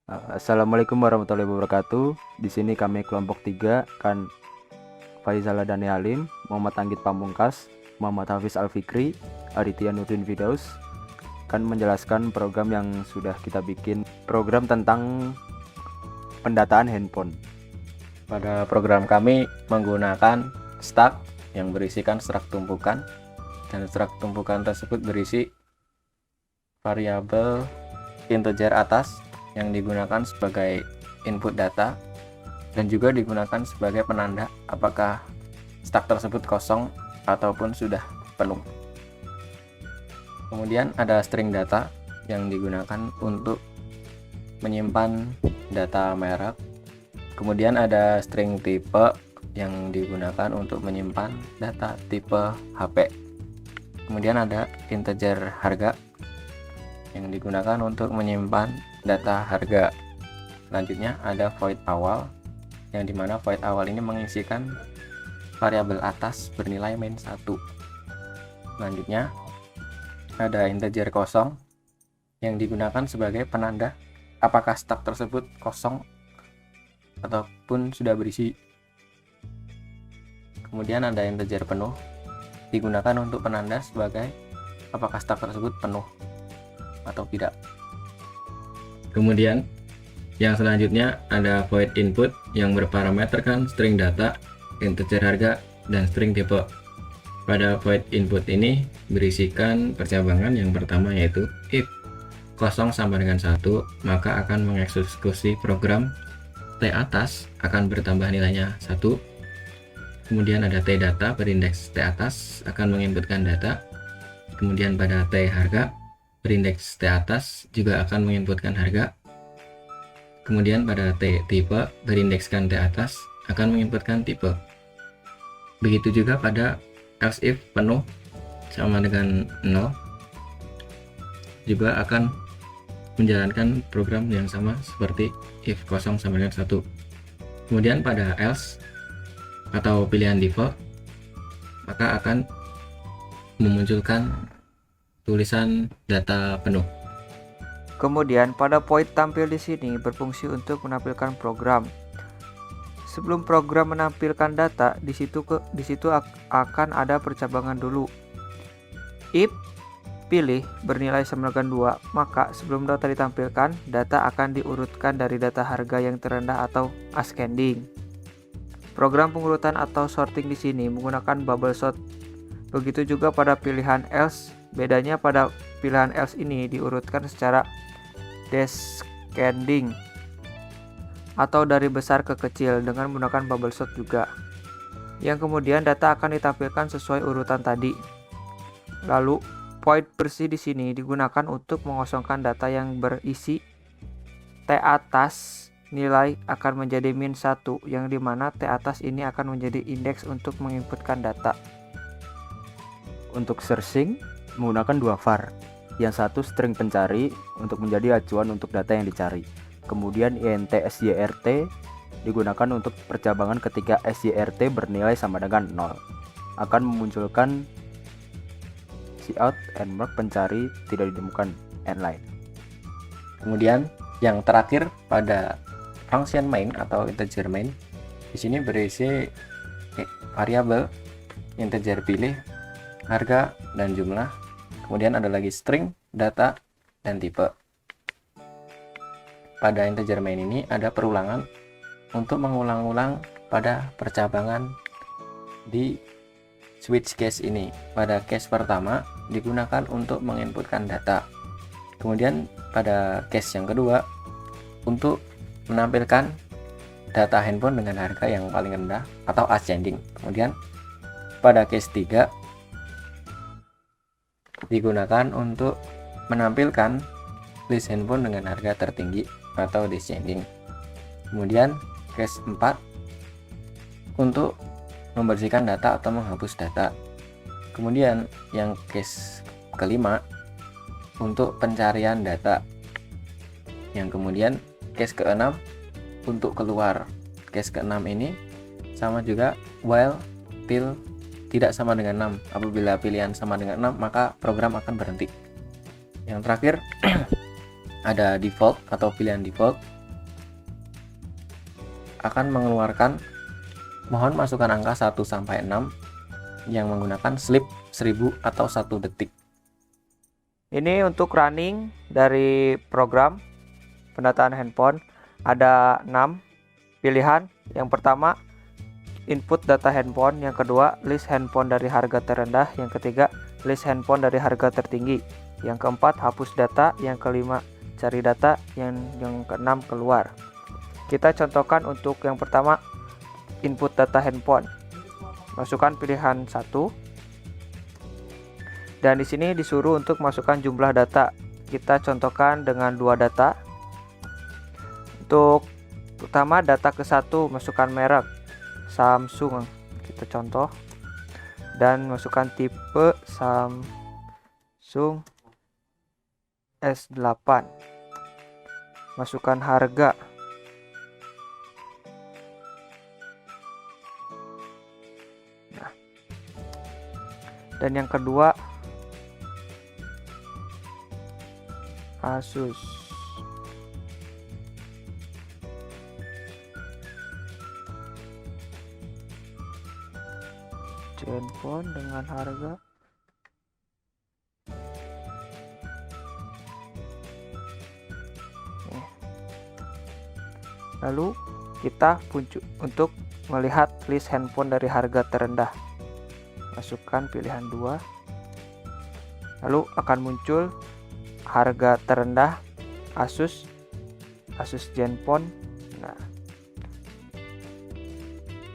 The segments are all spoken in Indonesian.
Assalamualaikum warahmatullahi wabarakatuh. Di sini kami kelompok 3 kan Faizal Dani Halim, Muhammad Anggit Pamungkas, Muhammad Hafiz Alfikri, Aditya Nurdin Firdaus kan menjelaskan program yang sudah kita bikin, program tentang pendataan handphone. Pada program kami menggunakan stack yang berisikan struk tumpukan, dan struk tumpukan tersebut berisi variabel integer atas yang digunakan sebagai input data dan juga digunakan sebagai penanda apakah stack tersebut kosong ataupun sudah penuh. Kemudian ada string data yang digunakan untuk menyimpan data merek. Kemudian ada string tipe yang digunakan untuk menyimpan data tipe HP. Kemudian ada integer harga yang digunakan untuk menyimpan data harga. Selanjutnya ada void awal, yang dimana void awal ini mengisikan variabel atas bernilai -1. Selanjutnya ada integer kosong yang digunakan sebagai penanda apakah stack tersebut kosong ataupun sudah berisi. Kemudian ada integer penuh, digunakan untuk penanda sebagai apakah stack tersebut penuh atau tidak. Kemudian yang selanjutnya ada void input yang berparameterkan string data, integer harga, dan string tipe. Pada void input ini berisikan percabangan yang pertama, yaitu if kosong sama dengan 1, maka akan mengeksekusi program T atas akan bertambah nilainya 1. Kemudian ada T data berindeks T atas akan menginputkan data. Kemudian pada T harga berindeks T atas juga akan menginputkan harga. Kemudian pada T tipe berindekskan T atas akan menginputkan tipe. Begitu juga pada else if penuh sama dengan 0 juga akan menjalankan program yang sama seperti if kosong sama dengan 1. Kemudian pada else atau pilihan default maka akan memunculkan tulisan data penuh. Kemudian pada void tampil di sini berfungsi untuk menampilkan program. Sebelum program menampilkan data, di situ akan ada percabangan dulu. If pilih bernilai sama dengan 2, maka sebelum data ditampilkan, data akan diurutkan dari data harga yang terendah atau ascending. Program pengurutan atau sorting di sini menggunakan bubble sort. Begitu juga pada pilihan else. Bedanya pada pilihan else ini diurutkan secara descending atau dari besar ke kecil dengan menggunakan bubble sort juga. Yang kemudian data akan ditampilkan sesuai urutan tadi. Lalu void bersih di sini digunakan untuk mengosongkan data yang berisi T atas nilai akan menjadi -1, yang dimana T atas ini akan menjadi indeks untuk menginputkan data. Untuk searching menggunakan 2 var, yang satu string pencari untuk menjadi acuan untuk data yang dicari. Kemudian int syrt digunakan untuk percabangan ketika syrt bernilai sama dengan 0, akan memunculkan cout and mark pencari tidak ditemukan and line. Kemudian yang terakhir pada function main atau integer main, di sini berisi variabel integer pilih, harga, dan jumlah. Kemudian ada lagi string, data, dan tipe. Pada integer main ini ada perulangan untuk mengulang-ulang pada percabangan di switch case ini. Pada case pertama digunakan untuk menginputkan data. Kemudian pada case yang kedua untuk menampilkan data handphone dengan harga yang paling rendah atau ascending. Kemudian pada case 3 digunakan untuk menampilkan list handphone dengan harga tertinggi atau descending. Kemudian case 4 untuk membersihkan data atau menghapus data. Kemudian yang case kelima untuk pencarian data. Yang kemudian case ke-6 untuk keluar. Case ke-6 ini sama juga while till tidak sama dengan 6. Apabila pilihan sama dengan 6, maka program akan berhenti. Yang terakhir ada default atau pilihan default, akan mengeluarkan mohon masukkan angka 1 sampai 6 yang menggunakan slip 1000 atau 1 detik. Ini untuk running dari program pendataan handphone ada 6 pilihan. Yang pertama, input data handphone. Yang kedua, list handphone dari harga terendah. Yang ketiga, list handphone dari harga tertinggi. Yang keempat, hapus data. Yang kelima, cari data. Yang keenam, keluar. Kita contohkan untuk yang pertama, input data handphone. Masukkan pilihan 1. Dan di sini disuruh untuk masukkan jumlah data. Kita contohkan dengan 2 data. Untuk pertama data ke-1, masukkan merek Samsung, kita contoh, dan masukkan tipe Samsung S8. Masukkan harga. Nah. Dan yang kedua, Asus. Handphone dengan harga lalu kita untuk melihat list handphone dari harga terendah, masukkan pilihan 2, lalu akan muncul harga terendah Asus Zenfone. Nah,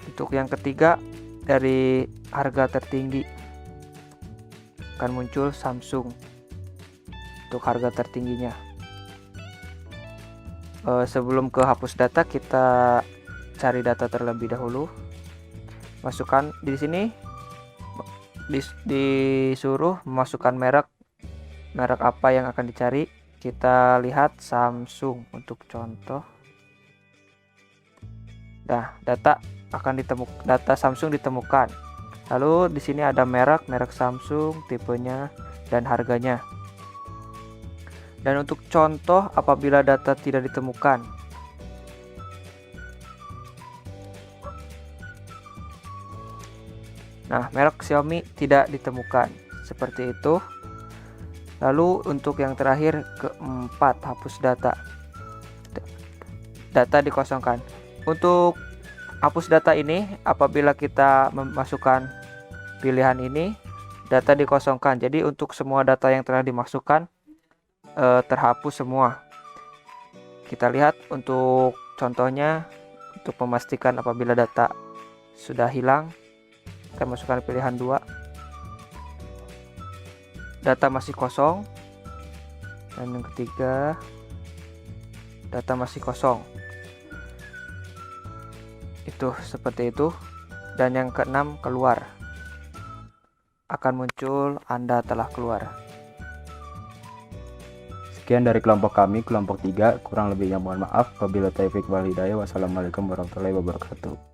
untuk yang ketiga dari harga tertinggi akan muncul Samsung untuk harga tertingginya. Sebelum ke hapus data, kita cari data terlebih dahulu. Masukkan di sini disuruh memasukkan merek apa yang akan dicari. Kita lihat Samsung untuk contoh. Nah, data Samsung ditemukan. Lalu di sini ada merek Samsung, tipenya dan harganya. Dan untuk contoh apabila data tidak ditemukan, nah, merek Xiaomi tidak ditemukan, seperti itu. Lalu untuk yang terakhir, keempat, hapus data. Data dikosongkan. Untuk hapus data ini, apabila kita memasukkan pilihan ini, data dikosongkan. Jadi untuk semua data yang telah dimasukkan terhapus semua. Kita lihat untuk contohnya, untuk memastikan apabila data sudah hilang, kita masukkan pilihan 2. Data masih kosong. Dan yang ketiga, data masih kosong. Itu seperti itu. Dan yang keenam, keluar. Akan muncul Anda telah keluar. Sekian dari kelompok kami, kelompok 3. Kurang lebihnya mohon maaf. Wabillahi taufiq wal hidayah. Wassalamualaikum warahmatullahi wabarakatuh.